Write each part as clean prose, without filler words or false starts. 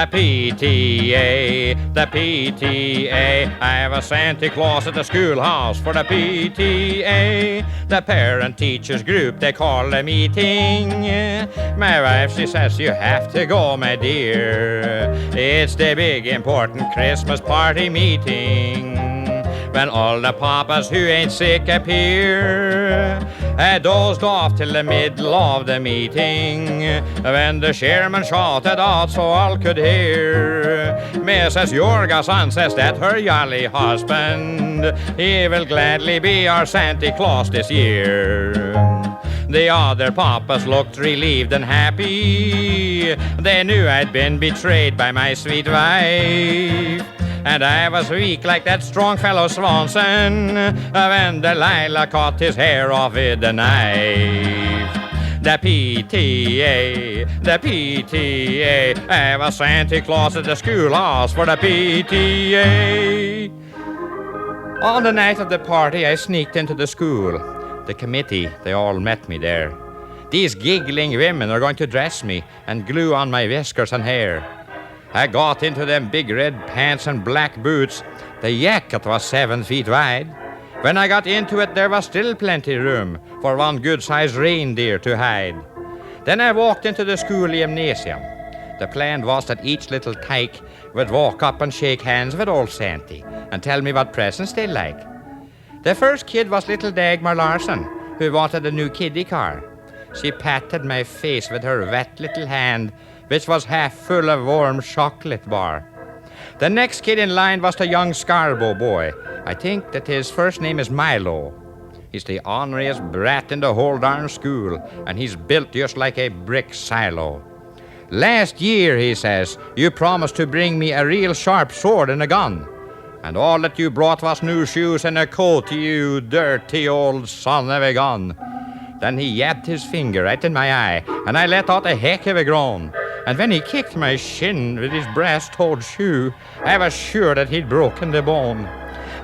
The PTA, the PTA. I have a Santa Claus at the schoolhouse for the PTA. The parent-teachers group, they call a meeting. My wife, she says, you have to go, my dear. It's the big important Christmas party meeting. When all the papas who ain't sick appear, I dozed off till the middle of the meeting, when the chairman shouted out so all could hear. Mrs. Yorgesson says that her jolly husband, he will gladly be our Santa Claus this year. The other papas looked relieved and happy. They knew I'd been betrayed by my sweet wife, and I was weak like that strong fellow Swanson when Delilah cut his hair off with a knife. The PTA, the PTA. I have a Santa Claus at the schoolhouse for the PTA. On the night of the party, I sneaked into the school. The committee, they all met me there. These giggling women are going to dress me and glue on my whiskers and hair. I got into them big red pants and black boots. The jacket was 7 feet wide. When I got into it, there was still plenty room for one good-sized reindeer to hide. Then I walked into the school gymnasium. The plan was that each little tyke would walk up and shake hands with old Santy and tell me what presents they like. The first kid was little Dagmar Larsson, who wanted a new kiddie car. She patted my face with her wet little hand, which was half full of warm chocolate bar. The next kid in line was the young Scarborough boy. I think that his first name is Milo. He's the orneriest brat in the whole darn school, and he's built just like a brick silo. Last year, he says, you promised to bring me a real sharp sword and a gun, and all that you brought was new shoes and a coat, you dirty old son of a gun. Then he yabbed his finger right in my eye, and I let out a heck of a groan. And when he kicked my shin with his brass-toed shoe, I was sure that he'd broken the bone.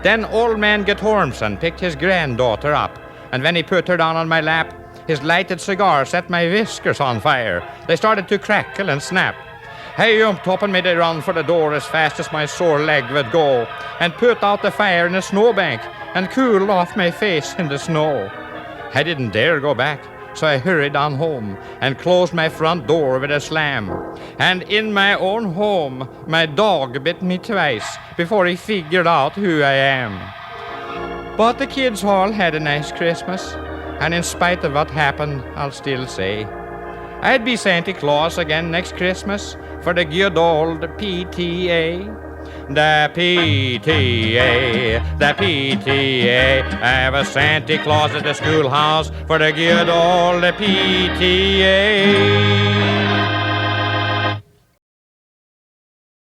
Then old man Guttormson picked his granddaughter up, and when he put her down on my lap, his lighted cigar set my whiskers on fire. They started to crackle and snap. I jumped up and made a run for the door as fast as my sore leg would go, and put out the fire in a snowbank and cooled off my face in the snow. I didn't dare go back, so I hurried on home and closed my front door with a slam. And in my own home, my dog bit me twice before he figured out who I am. But the kids all had a nice Christmas, and in spite of what happened, I'll still say, I'd be Santa Claus again next Christmas for the good old PTA. The PTA, the PTA. I have a Santa Claus at the schoolhouse for the good old PTA.